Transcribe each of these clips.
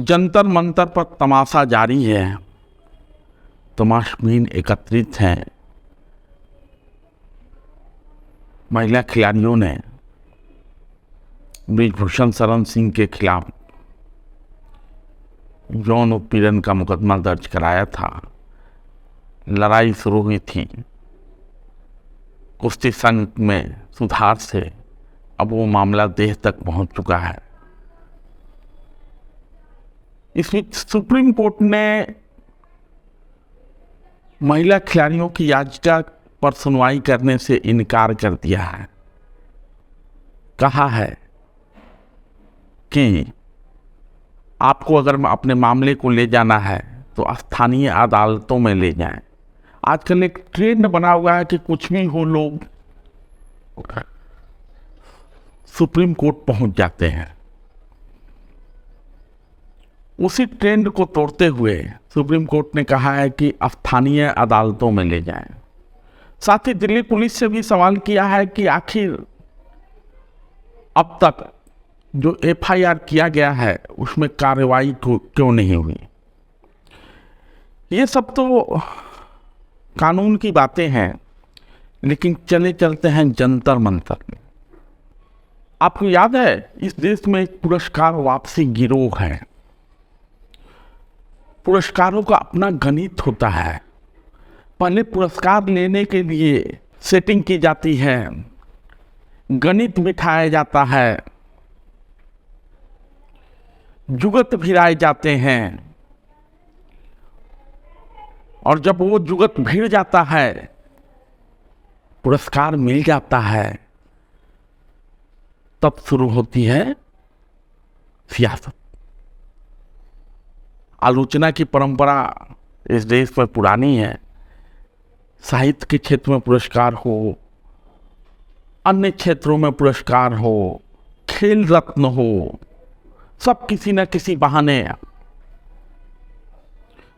जंतर मंतर पर तमाशा जारी है। तमाशबीन एकत्रित हैं। महिला खिलाड़ियों ने ब्रिजभूषण शरण सिंह के खिलाफ यौन उत्पीड़न का मुकदमा दर्ज कराया था। लड़ाई शुरू हुई थी। कुश्ती संघ में सुधार से अब वो मामला देश तक पहुंच चुका है। इस बीच सुप्रीम कोर्ट ने महिला खिलाड़ियों की याचिका पर सुनवाई करने से इनकार कर दिया है। कहा है कि आपको अगर अपने मामले को ले जाना है तो स्थानीय अदालतों में ले जाएं। आजकल एक ट्रेंड बना हुआ है कि कुछ भी हो लोग सुप्रीम कोर्ट पहुंच जाते हैं। उसी ट्रेंड को तोड़ते हुए सुप्रीम कोर्ट ने कहा है कि स्थानीय अदालतों में ले जाएं। साथ ही दिल्ली पुलिस से भी सवाल किया है कि आखिर अब तक जो एफआईआर किया गया है उसमें कार्रवाई क्यों नहीं हुई। ये सब तो कानून की बातें हैं, लेकिन चले चलते हैं जंतर मंतर में। आपको याद है इस देश में एक पुरस्कार वापसी गिरोह है। पुरस्कारों का अपना गणित होता है। पहले पुरस्कार लेने के लिए सेटिंग की जाती है, गणित बिठाया जाता है, जुगत भिड़ाए जाते हैं, और जब वो जुगत भिड़ जाता है, पुरस्कार मिल जाता है, तब शुरू होती है सियासत। आलोचना की परंपरा इस देश में पुरानी है। साहित्य के क्षेत्र में पुरस्कार हो, अन्य क्षेत्रों में पुरस्कार हो, खेल रत्न हो, सब किसी न किसी बहाने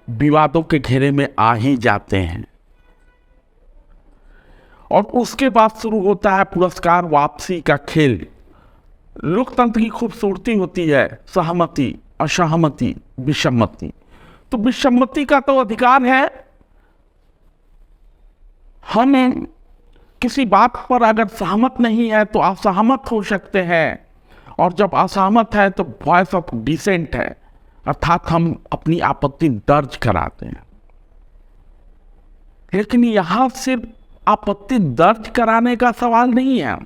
विवादों के घेरे में आ ही जाते हैं। और उसके बाद शुरू होता है पुरस्कार वापसी का खेल। लोकतंत्र की खूबसूरती होती है सहमति, असहमति, विसम्मति। तो विसम्मति का तो अधिकार है। हम किसी बात पर अगर सहमत नहीं है तो असहमत हो सकते हैं, और जब असहमत है तो वॉइस ऑफ डिसेंट है, अर्थात हम अपनी आपत्ति दर्ज कराते हैं। लेकिन यहां सिर्फ आपत्ति दर्ज कराने का सवाल नहीं है।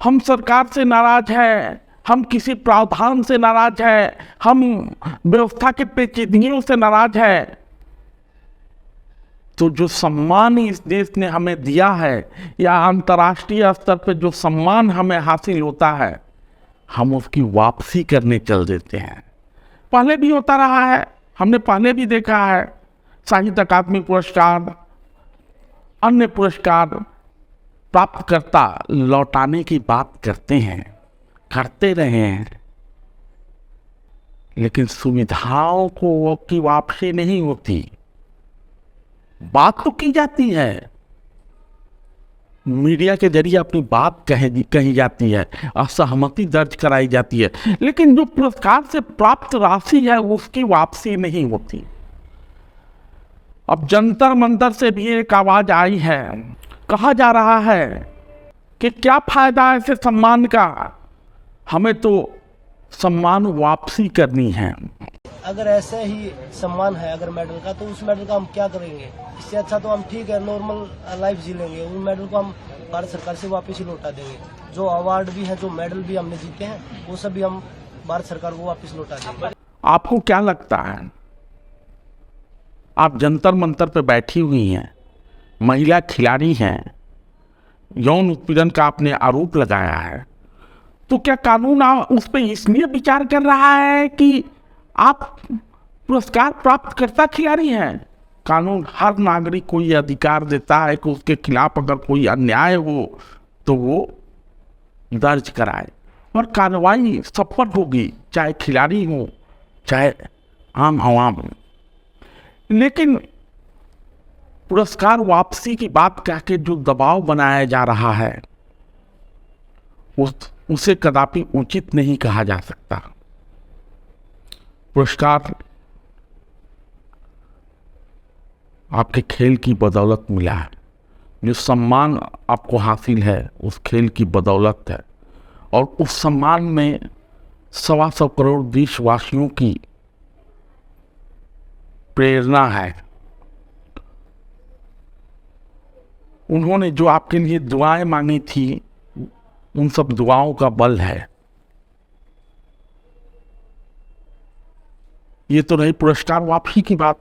हम सरकार से नाराज हैं, हम किसी प्रावधान से नाराज हैं, हम व्यवस्था के पेचीदगियों से नाराज हैं, तो जो सम्मान इस देश ने हमें दिया है या अंतर्राष्ट्रीय स्तर पर जो सम्मान हमें हासिल होता है, हम उसकी वापसी करने चल देते हैं। पहले भी होता रहा है, हमने पहले भी देखा है। साहित्य अकादमी पुरस्कार, अन्य पुरस्कार प्राप्तकर्ता लौटाने की बात करते हैं, करते रहे हैं, लेकिन सुविधाओं को की वापसी नहीं होती। बात तो की जाती है, मीडिया के जरिए अपनी बात कही जाती है, असहमति दर्ज कराई जाती है, लेकिन जो पुरस्कार से प्राप्त राशि है उसकी वापसी नहीं होती। अब जंतर मंतर से भी एक आवाज आई है। कहा जा रहा है कि क्या फायदा ऐसे सम्मान का, हमें तो सम्मान वापसी करनी है। अगर ऐसे ही सम्मान है अगर मेडल का, तो उस मेडल का हम क्या करेंगे? इससे अच्छा तो हम ठीक है नॉर्मल लाइफ जी लेंगे। उस मेडल को हम भारत सरकार से वापस ही लौटा देंगे। जो अवार्ड भी हैं, जो मेडल भी हमने जीते हैं, वो सभी हम भारत सरकार को वापस लौटा देंगे। आपको क्या लगता है? आप जंतर मंतर पे बैठी हुई हैं, महिला खिलाड़ी हैं, यौन उत्पीड़न का आपने आरोप लगाया है, तो क्या कानून उस पर इसलिए विचार कर रहा है कि आप पुरस्कार प्राप्तकर्ता खिलाड़ी हैं? कानून हर नागरिक को यह अधिकार देता है कि उसके खिलाफ अगर कोई अन्याय हो तो वो दर्ज कराए, और कार्रवाई सब पर होगी, चाहे खिलाड़ी हो चाहे आम आवाम हो। लेकिन पुरस्कार वापसी की बात कह के जो दबाव बनाया जा रहा है, उस उसे कदापि उचित नहीं कहा जा सकता। पुरस्कार आपके खेल की बदौलत मिला है, जो सम्मान आपको हासिल है उस खेल की बदौलत है, और उस सम्मान में 125 करोड़ देशवासियों की प्रेरणा है। उन्होंने जो आपके लिए दुआएं मांगी थी, उन सब दुआओं का बल है। ये तो रही पुरस्कार वापसी की बात,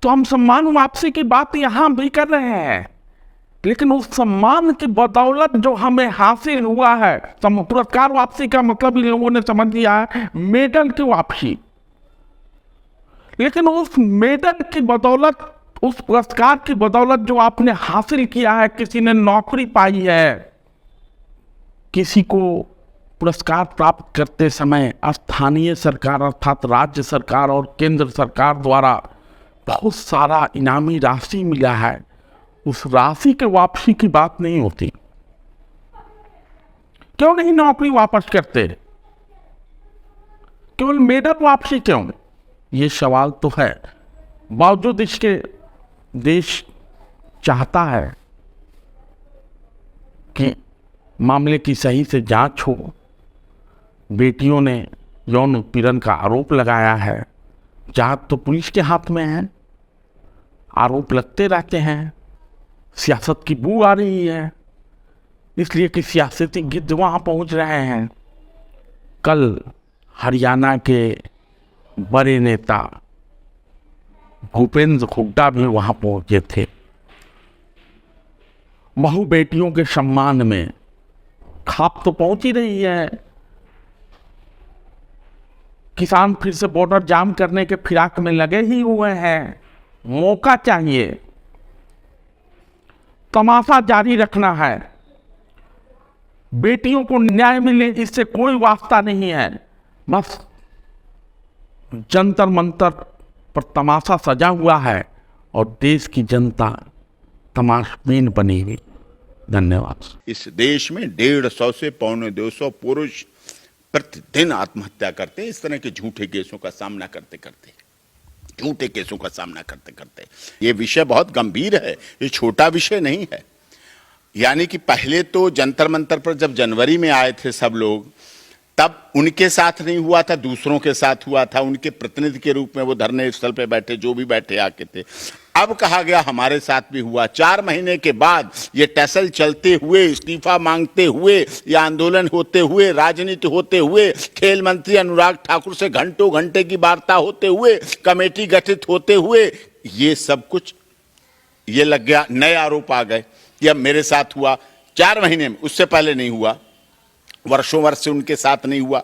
तो हम सम्मान वापसी की बात यहां भी कर रहे हैं, लेकिन उस सम्मान की बदौलत जो हमें हासिल हुआ है, पुरस्कार वापसी का मतलब इन लोगों ने समझ लिया है मेडल की वापसी, लेकिन उस मेडल की बदौलत, उस पुरस्कार की बदौलत जो आपने हासिल किया है, किसी ने नौकरी पाई है, किसी को पुरस्कार प्राप्त करते समय स्थानीय सरकार अर्थात राज्य सरकार और केंद्र सरकार द्वारा बहुत सारा इनामी राशि मिला है, उस राशि के वापसी की बात नहीं होती। क्यों नहीं नौकरी वापस करते, केवल मेडल वापसी क्यों? ये सवाल तो है। बावजूद इसके देश चाहता है कि मामले की सही से जांच हो। बेटियों ने यौन उत्पीड़न का आरोप लगाया है, जांच तो पुलिस के हाथ में है, आरोप लगते रहते हैं, सियासत की बू आ रही है, इसलिए कि सियासती गिद्ध वहाँ पहुँच रहे हैं। कल हरियाणा के बड़े नेता भूपेंद्र हुड्डा भी वहाँ पहुँचे थे। बहु बेटियों के सम्मान में खाप तो पहुँच ही रही है। किसान फिर से बॉर्डर जाम करने के फिराक में लगे ही हुए हैं। मौका चाहिए, तमाशा जारी रखना है। बेटियों को न्याय मिले इससे कोई वास्ता नहीं है, बस जंतर मंतर पर तमाशा सजा हुआ है और देश की जनता तमाशबीन बनी हुई। धन्यवाद। इस देश में 150 से 250 पुरुष प्रतिदिन आत्महत्या करते हैं, इस तरह के झूठे केसों का सामना करते करते। ये विषय बहुत गंभीर है, ये छोटा विषय नहीं है। यानी कि पहले तो जंतर मंतर पर जब जनवरी में आए थे सब लोग, तब उनके साथ नहीं हुआ था, दूसरों के साथ हुआ था। उनके प्रतिनिधि के रूप में वो धरने स्थल पे बैठे, जो भी बैठे आके थे। अब कहा गया हमारे साथ भी हुआ। 4 महीने के बाद ये टसल चलते हुए, इस्तीफा मांगते हुए, या आंदोलन होते हुए, राजनीति होते हुए, खेल मंत्री अनुराग ठाकुर से घंटों घंटे की वार्ता होते हुए, कमेटी गठित होते हुए, ये सब कुछ ये लग गया, नए आरोप आ गए कि अब मेरे साथ हुआ। 4 महीने में, उससे पहले नहीं हुआ, वर्षों वर्ष से उनके साथ नहीं हुआ।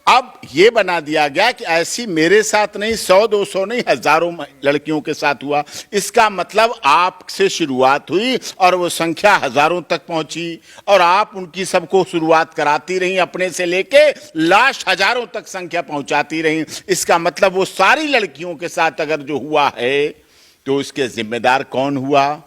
अब ये बना दिया गया कि ऐसी मेरे साथ नहीं, 100-200 नहीं, हजारों लड़कियों के साथ हुआ। इसका मतलब आपसे शुरुआत हुई और वो संख्या हजारों तक पहुंची, और आप उनकी सबको शुरुआत कराती रही, अपने से लेके लास्ट हजारों तक संख्या पहुंचाती रही। इसका मतलब वो सारी लड़कियों के साथ अगर जो हुआ है, तो इसके जिम्मेदार कौन हुआ?